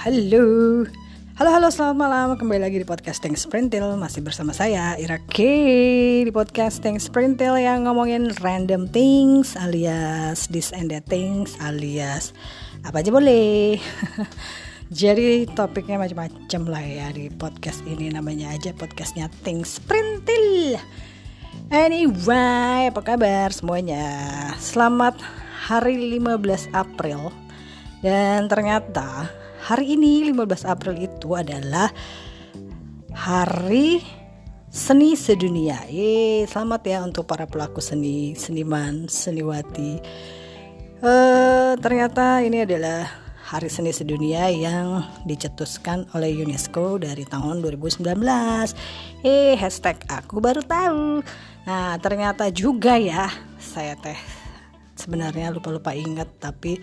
Halo, halo, selamat malam. Kembali lagi di Podcasting Sprintil. Masih bersama saya, Ira K, di Podcasting Sprintil yang ngomongin random things alias this and that things alias apa aja boleh. Jadi topiknya macam-macam lah ya di podcast ini. Namanya aja podcastnya Things Sprintil. Anyway, apa kabar semuanya? Selamat hari 15 April. Dan ternyata hari ini 15 April itu adalah Hari Seni Sedunia. Selamat ya untuk para pelaku seni, seniman, seniwati. Ternyata ini adalah Hari Seni Sedunia yang dicetuskan oleh UNESCO dari tahun 2019. Hashtag aku baru tahu. Nah, ternyata juga ya, saya sebenarnya lupa ingat, tapi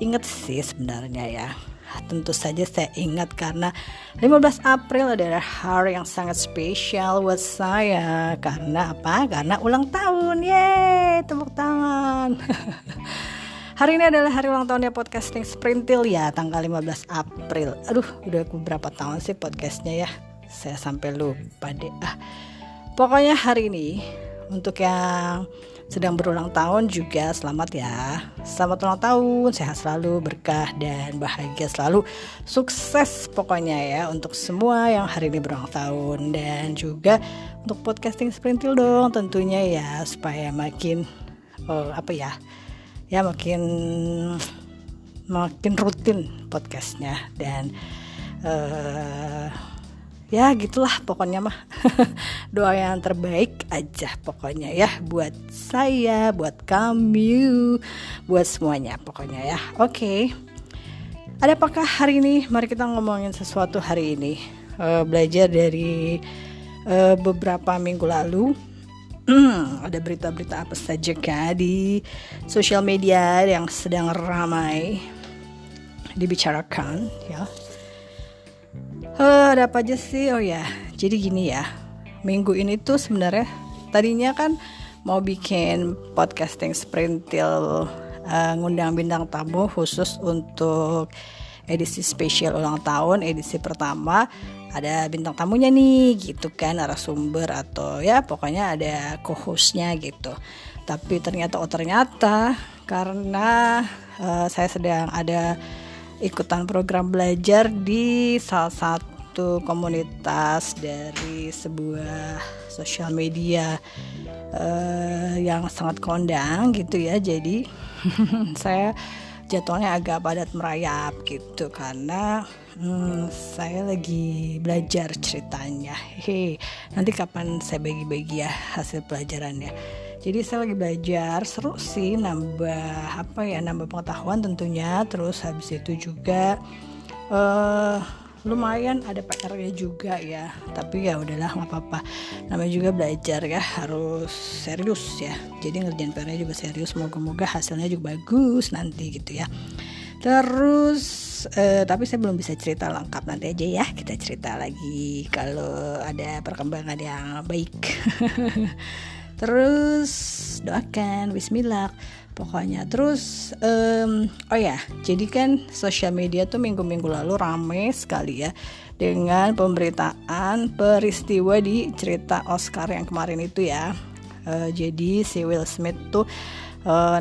ingat sih sebenarnya ya. Tentu saja saya ingat karena 15 April adalah hari yang sangat spesial buat saya. Karena apa? Karena ulang tahun. Yeay, tepuk tangan. Hari ini adalah hari ulang tahunnya Podcasting Sprintil ya, tanggal 15 April. Aduh, udah beberapa tahun sih podcastnya ya. Saya sampai lupa deh. Pokoknya hari ini untuk yang sedang berulang tahun juga selamat ya. Selamat ulang tahun, sehat selalu, berkah dan bahagia selalu. Sukses pokoknya ya untuk semua yang hari ini berulang tahun. Dan juga untuk Podcasting Sprintil dong tentunya ya, supaya makin makin rutin podcastnya. Dan ya gitulah pokoknya mah. Doa yang terbaik aja pokoknya ya, buat saya, buat kamu, buat semuanya pokoknya ya. Oke. Ada apakah hari ini? Mari kita ngomongin sesuatu hari ini. Belajar dari beberapa minggu lalu. Ada berita-berita apa saja kah di sosial media yang sedang ramai dibicarakan ya. Ada apa aja sih? Oh ya, jadi gini ya. Minggu ini tuh sebenarnya tadinya kan mau bikin Podcasting Sprintil, ngundang bintang tamu khusus untuk edisi spesial ulang tahun, edisi pertama. Ada bintang tamunya nih gitu kan, narasumber atau ya pokoknya ada co-hostnya gitu. Tapi ternyata karena saya sedang ada ikutan program belajar di salah satu komunitas dari sebuah sosial media yang sangat kondang gitu ya. Jadi saya jadwalnya agak padat merayap gitu karena saya lagi belajar ceritanya. Nanti kapan saya bagi-bagi ya hasil pelajarannya. Jadi saya lagi belajar, seru sih, nambah pengetahuan tentunya. Terus habis itu juga lumayan ada PR-nya juga ya. Tapi ya udahlah, nggak apa-apa. Namanya juga belajar ya, harus serius ya. Jadi ngerjain PR-nya juga serius. Moga-moga hasilnya juga bagus nanti gitu ya. Terus tapi saya belum bisa cerita lengkap, nanti aja ya kita cerita lagi kalau ada perkembangan yang baik. Terus doakan, bismillah pokoknya. Terus jadi kan sosial media tuh minggu-minggu lalu rame sekali ya dengan pemberitaan peristiwa di cerita Oscar yang kemarin itu ya. Jadi si Will Smith tuh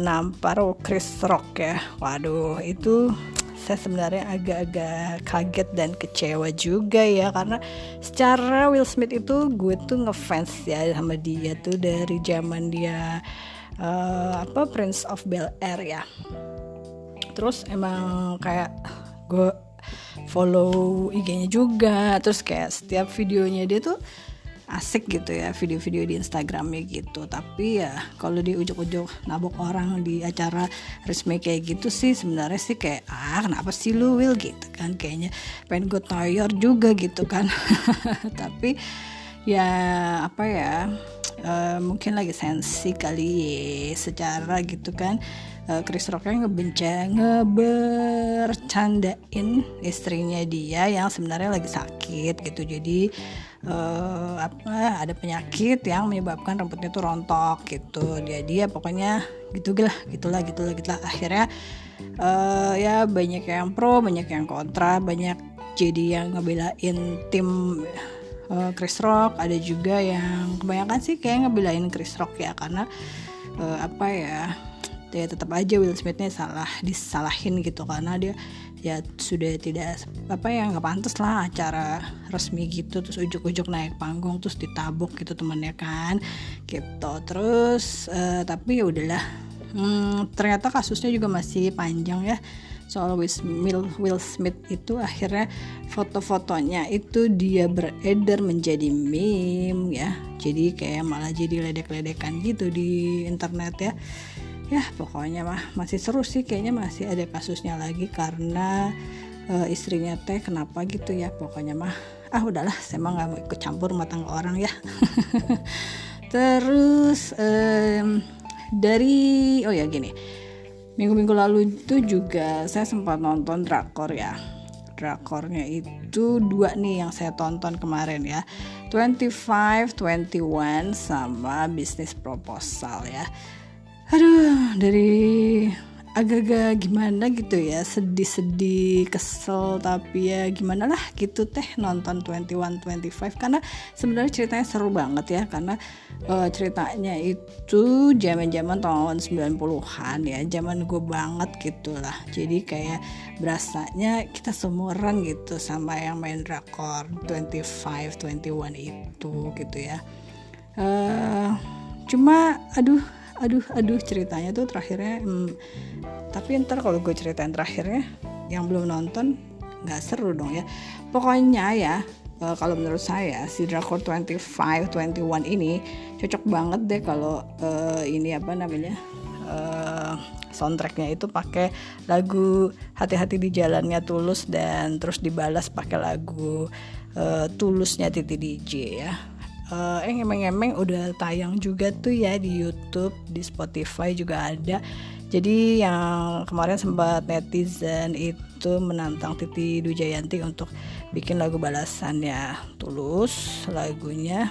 nampar Chris Rock ya. Waduh, itu saya sebenarnya agak-agak kaget dan kecewa juga ya, karena secara Will Smith itu gue tuh ngefans ya sama dia tuh dari zaman dia Prince of Bel-Air ya. Terus emang kayak gue follow IG-nya juga, terus kayak setiap videonya dia tuh asik gitu ya, video-video di Instagramnya gitu. Tapi ya kalau di ujuk-ujuk nabok orang di acara resmi kayak gitu sih sebenarnya sih kayak kenapa sih lu Will gitu kan, kayaknya pengen gue toyor juga gitu kan. Tapi ya mungkin lagi sensi kali ya secara gitu kan. Chris Rocknya ngebercandain istrinya dia yang sebenarnya lagi sakit gitu. Jadi ada penyakit yang menyebabkan rambutnya tuh rontok gitu. Jadi ya pokoknya gitulah. Akhirnya ya banyak yang pro, banyak yang kontra, banyak jadi yang ngebelain tim Chris Rock, ada juga yang kebanyakan sih kayak ngebelain Chris Rock ya, karena ya tetap aja Will Smith-nya disalahin gitu, karena dia ya sudah tidak nggak pantas lah acara resmi gitu, terus ujuk-ujuk naik panggung terus ditabuk gitu temennya kan gitu. Terus tapi ya udahlah, ternyata kasusnya juga masih panjang ya soal Will Smith itu. Akhirnya foto-fotonya itu dia beredar menjadi meme ya, jadi kayak malah jadi ledek-ledekan gitu di internet ya pokoknya masih seru sih, kayaknya masih ada kasusnya lagi karena istrinya kenapa gitu ya, pokoknya udahlah, saya nggak mau ikut campur rumah tangga orang ya. Terus gini, minggu-minggu lalu itu juga saya sempat nonton drakor ya. Drakornya itu 2 nih yang saya tonton kemarin ya, 25-21 sama Business Proposal ya. Aduh, dari agak-agak gimana gitu ya, sedih-sedih, kesel, tapi ya gimana lah gitu nonton 21-25, karena sebenarnya ceritanya seru banget ya, karena ceritanya itu zaman-zaman tahun 90-an ya, zaman gue banget gitulah. Jadi kayak berasanya kita seumuran gitu sama yang main drakor 25-21 itu gitu ya. Cuma aduh ceritanya tuh terakhirnya tapi ntar kalau gue ceritain terakhirnya yang belum nonton nggak seru dong ya. Pokoknya ya kalau menurut saya si drakor 25-21 ini cocok banget deh kalau soundtracknya itu pakai lagu Hati-hati di Jalannya Tulus, dan terus dibalas pakai lagu Tulusnya Titi DJ ya. Emang udah tayang juga tuh ya di YouTube, di Spotify juga ada. Jadi yang kemarin sempat netizen itu menantang Titi Dujayanti untuk bikin lagu balasannya Tulus, lagunya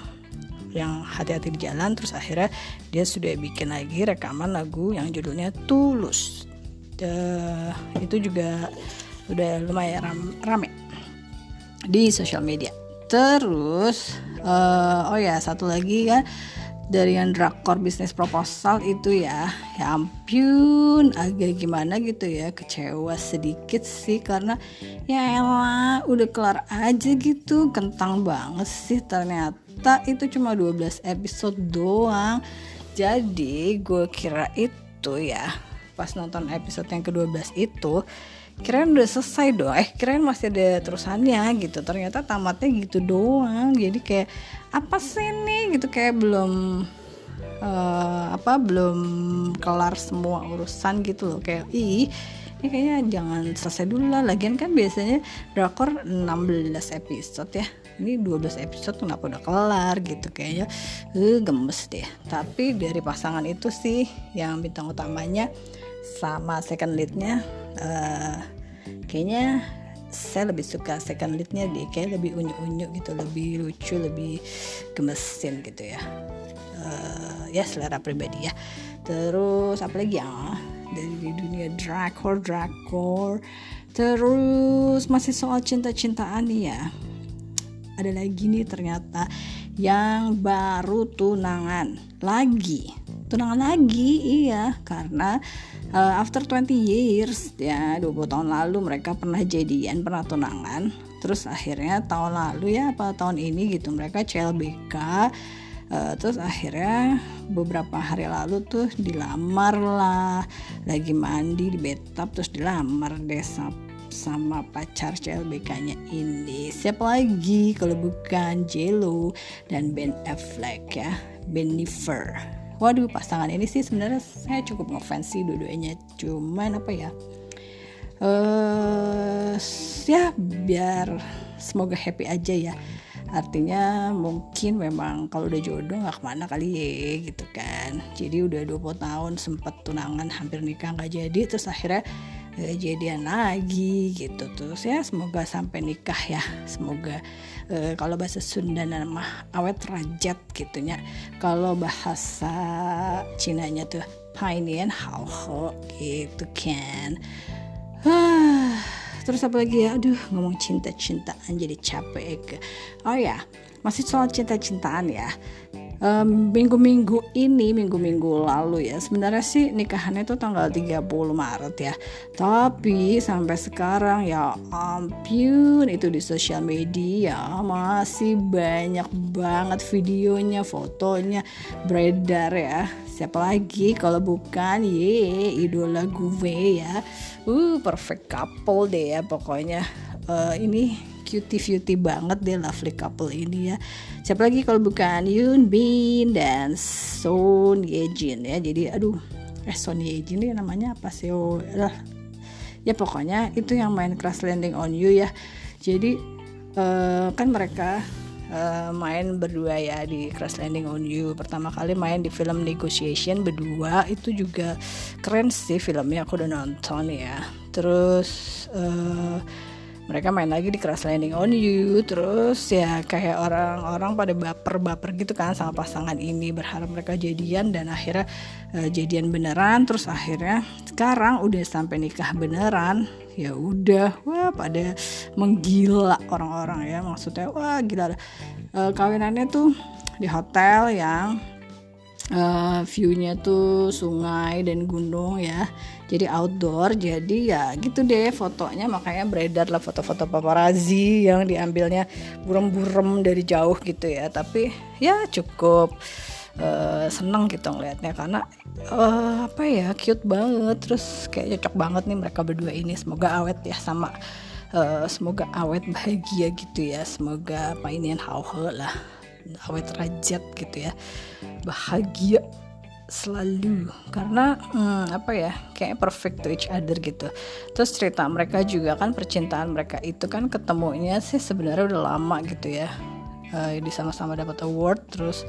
yang Hati-hati di Jalan. Terus akhirnya dia sudah bikin lagi rekaman lagu yang judulnya Tulus. Itu juga udah lumayan rame di sosial media. Terus satu lagi kan dari yang drakor Business Proposal itu ya ampun, agak gimana gitu ya, kecewa sedikit sih, karena ya elah udah kelar aja gitu, kentang banget sih, ternyata itu cuma 12 episode doang. Jadi gue kira itu ya pas nonton episode yang ke-12 itu kirain udah selesai dong, kirain masih ada terusannya gitu, ternyata tamatnya gitu doang. Jadi kayak apa sih nih gitu, kayak belum kelar semua urusan gitu loh, kayak ini kayaknya jangan selesai dulu lah, lagian kan biasanya drakor 16 episode ya, ini 12 episode kenapa udah kelar gitu, kayaknya gemes deh. Tapi dari pasangan itu sih yang bintang utamanya sama second leadnya, kayaknya saya lebih suka second leadnya deh, kayak lebih unyu-unyu gitu, lebih lucu, lebih gemesin gitu ya. Ya selera pribadi ya. Terus apa lagi ya dari dunia drakor. Terus masih soal cinta-cintaan nih ya, ada lagi nih ternyata yang baru tunangan lagi, iya, karena after 20 years ya, 20 tahun lalu mereka pernah jadian, pernah tunangan, terus akhirnya tahun lalu ya tahun ini gitu mereka CLBK, terus akhirnya beberapa hari lalu tuh dilamar lah, lagi mandi di bathtub terus dilamar deh sama pacar CLBK-nya ini. Siapa lagi kalau bukan J.Lo dan Ben Affleck ya, Bennifer. Waduh, pasangan ini sih sebenarnya saya cukup ngefans sih dua-duanya. Cuman ya biar semoga happy aja ya. Artinya mungkin memang kalau udah jodoh gak kemana kali ya gitu kan. Jadi udah 20 tahun sempat tunangan, hampir nikah gak jadi, terus akhirnya jadian lagi gitu. Terus ya semoga sampai nikah ya, semoga kalau bahasa Sunda nama awet rajat gitunya, kalau bahasa Cinanya tuh Painian Hao gitu kan. Terus apa lagi ya, aduh ngomong cinta-cintaan jadi capek. Oh ya, masih soal cinta-cintaan ya. Minggu-minggu lalu ya, sebenarnya sih nikahannya itu tanggal 30 Maret ya, tapi sampai sekarang ya ampun, itu di sosial media masih banyak banget videonya, fotonya beredar ya. Siapa lagi kalau bukan idola gue ya, perfect couple deh ya pokoknya. Ini cutie banget deh, lovely couple ini ya. Siapa lagi kalau bukan Yoon Bin dan Son Ye Jin ya. Jadi Son Ye Jin ini namanya apa sih? Ya pokoknya itu yang main Crash Landing on You ya. Jadi kan mereka main berdua ya di Crash Landing on You. Pertama kali main di film Negotiation berdua, itu juga keren sih filmnya, aku udah nonton ya. Terus mereka main lagi di Crash Landing on You. Terus ya kayak orang-orang pada baper gitu kan sama pasangan ini, berharap mereka jadian dan akhirnya jadian beneran. Terus akhirnya sekarang udah sampai nikah beneran. Ya udah, wah pada menggila orang-orang ya, maksudnya wah gila. Kawinannya tuh di hotel yang view-nya tuh sungai dan gunung ya, jadi outdoor. Jadi ya gitu deh fotonya, makanya beredar lah foto-foto paparazzi yang diambilnya burem-burem dari jauh gitu ya. Tapi ya cukup seneng gitu ngeliatnya, karena cute banget, terus kayak cocok banget nih mereka berdua ini. Semoga awet ya, sama semoga awet bahagia gitu ya, semoga painian hauhe lah, awet rajat gitu ya, bahagia selalu, karena kayak perfect to each other gitu. Terus cerita mereka juga kan, percintaan mereka itu kan ketemunya sih sebenarnya udah lama gitu ya, di sama-sama dapat award. Terus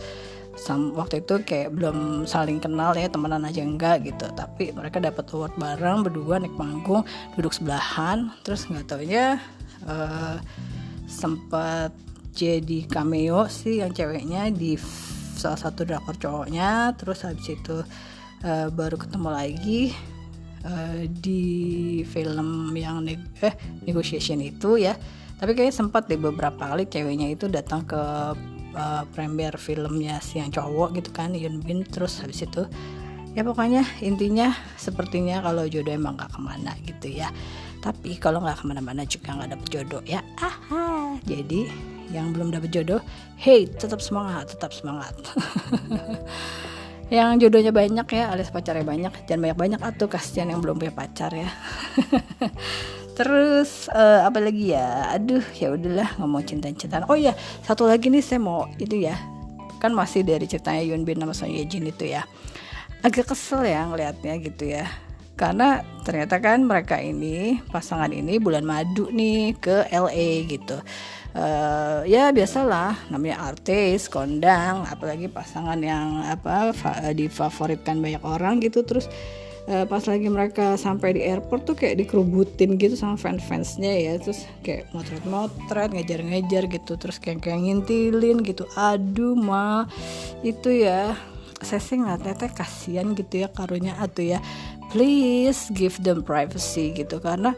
waktu itu kayak belum saling kenal ya, temenan aja enggak gitu, tapi mereka dapat award bareng berdua, naik panggung, duduk sebelahan. Terus nggak taunya sempat jadi cameo sih yang ceweknya di salah satu drakor cowoknya. Terus habis itu baru ketemu lagi di film yang Negotiation itu ya. Tapi kayaknya sempat deh beberapa kali ceweknya itu datang ke premier filmnya si yang cowok gitu kan, Yoon Bin. Terus habis itu ya pokoknya intinya sepertinya kalau jodoh emang gak kemana gitu ya. Tapi kalau gak kemana-mana juga gak dapet jodoh ya. Jadi yang belum dapet jodoh, hey tetap semangat. Yang jodohnya banyak ya, alias pacarnya banyak, jangan banyak atuh, kasihan yang belum punya pacar ya. Terus apa lagi ya, ya udahlah ngomong cinta-cintaan. Oh ya, satu lagi nih saya mau itu ya, kan masih dari ceritanya Yoon Bin sama Son Ye Jin itu ya, agak kesel ya ngelihatnya gitu ya, karena ternyata kan mereka ini, pasangan ini bulan madu nih ke LA gitu. Ya biasalah namanya artis kondang, apalagi pasangan yang difavoritkan banyak orang gitu. Terus pas lagi mereka sampai di airport tuh kayak dikerubutin gitu sama fans-fansnya ya. Terus kayak motret, ngejar-ngejar gitu, terus kayak ngintilin gitu. Aduh mah itu ya, saya sih ngeliatnya kasihan gitu ya karunya atuh ya, please give them privacy gitu. Karena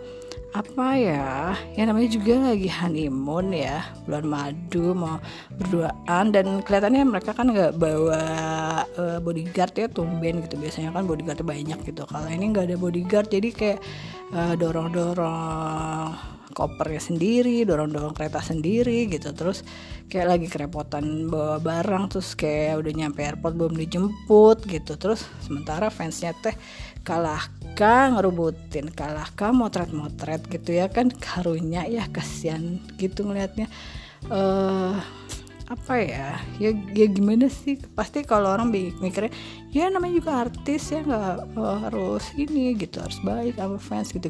namanya juga lagi honeymoon ya, bulan madu mau berduaan, dan kelihatannya mereka kan nggak bawa bodyguard ya, tumben gitu, biasanya kan bodyguardnya banyak gitu. Kalau ini nggak ada bodyguard, jadi kayak dorong kopernya sendiri, dorong kereta sendiri gitu. Terus kayak lagi kerepotan bawa barang, terus kayak udah nyampe airport belum dijemput gitu. Terus sementara fansnya kalahkah ngerubutin, kalahkah motret gitu ya kan, karunya ya kasihan gitu ngelihatnya. Ya gimana sih, pasti kalau orang mikirnya ya namanya juga artis ya, nggak harus ini gitu, harus baik sama fans gitu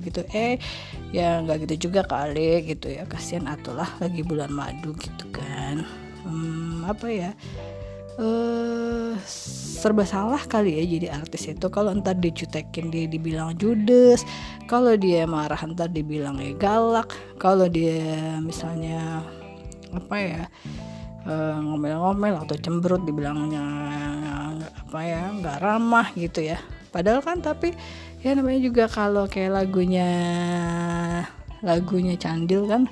ya nggak gitu juga kali gitu ya, kasihan atulah lagi bulan madu gitu kan. serba salah kali ya jadi artis itu. Kalau ntar dicutekin dia dibilang judes, kalau dia marah ntar dibilang galak, kalau dia misalnya ngomel-ngomel atau cemberut dibilangnya nggak ramah gitu ya. Padahal kan tapi ya namanya juga kalau kayak lagunya Candil kan,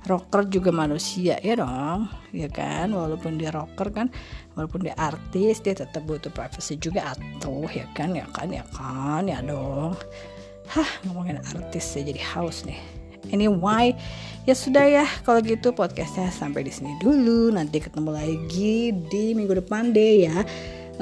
rocker juga manusia ya dong, ya kan, walaupun dia rocker kan, walaupun dia artis dia tetap butuh privacy juga atuh, ya kan ya dong. Ngomongin artis saya jadi haus nih. Anyway, ya sudah ya kalau gitu podcastnya sampai di sini dulu. Nanti ketemu lagi di minggu depan deh ya.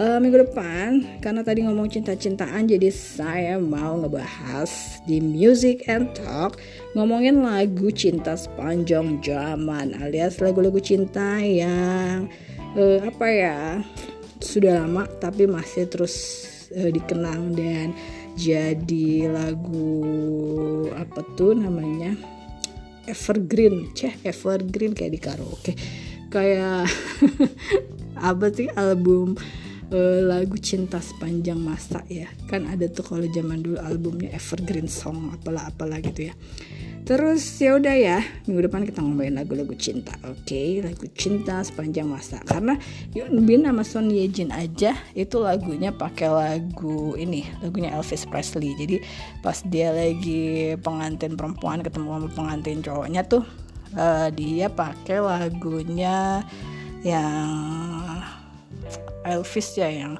Minggu depan karena tadi ngomong cinta-cintaan, jadi saya mau ngebahas di Music and Talk ngomongin lagu cinta sepanjang zaman, alias lagu-lagu cinta yang sudah lama tapi masih terus dikenang dan jadi lagu evergreen kayak di karaoke, kayak album lagu cinta sepanjang masa ya kan, ada tuh kalau zaman dulu albumnya evergreen song apalah gitu ya. Terus ya udah ya, minggu depan kita ngomongin lagu-lagu cinta, oke? Lagu cinta sepanjang masa, karena Yoon Bin sama Son Ye Jin aja itu lagunya pakai lagunya Elvis Presley. Jadi pas dia lagi pengantin perempuan ketemu sama pengantin cowoknya tuh dia pakai lagunya yang Elvis ya, yang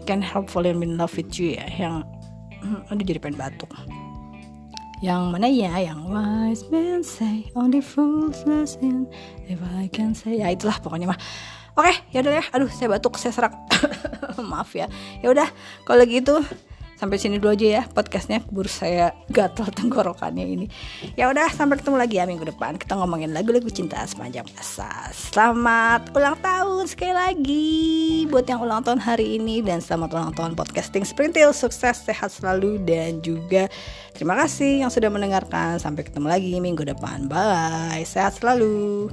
Can't Help Falling in Love with You ya, yang jadi pengen batuk. Yang mana ya, yang wise men say only fools listen if I can say, ya itulah pokoknya mah. Oke, ya udah ya, aduh saya batuk, saya serak. Maaf ya. Ya udah kalau gitu sampai sini dulu aja ya podcastnya, keburu saya gatal tenggorokannya ini. Ya udah, sampai ketemu lagi ya minggu depan. Kita ngomongin lagu-lagu cinta sepanjang masa. Selamat ulang tahun sekali lagi buat yang ulang tahun hari ini, dan selamat ulang tahun podcasting Sprintil. Sukses, sehat selalu, dan juga terima kasih yang sudah mendengarkan. Sampai ketemu lagi minggu depan. Bye. Sehat selalu.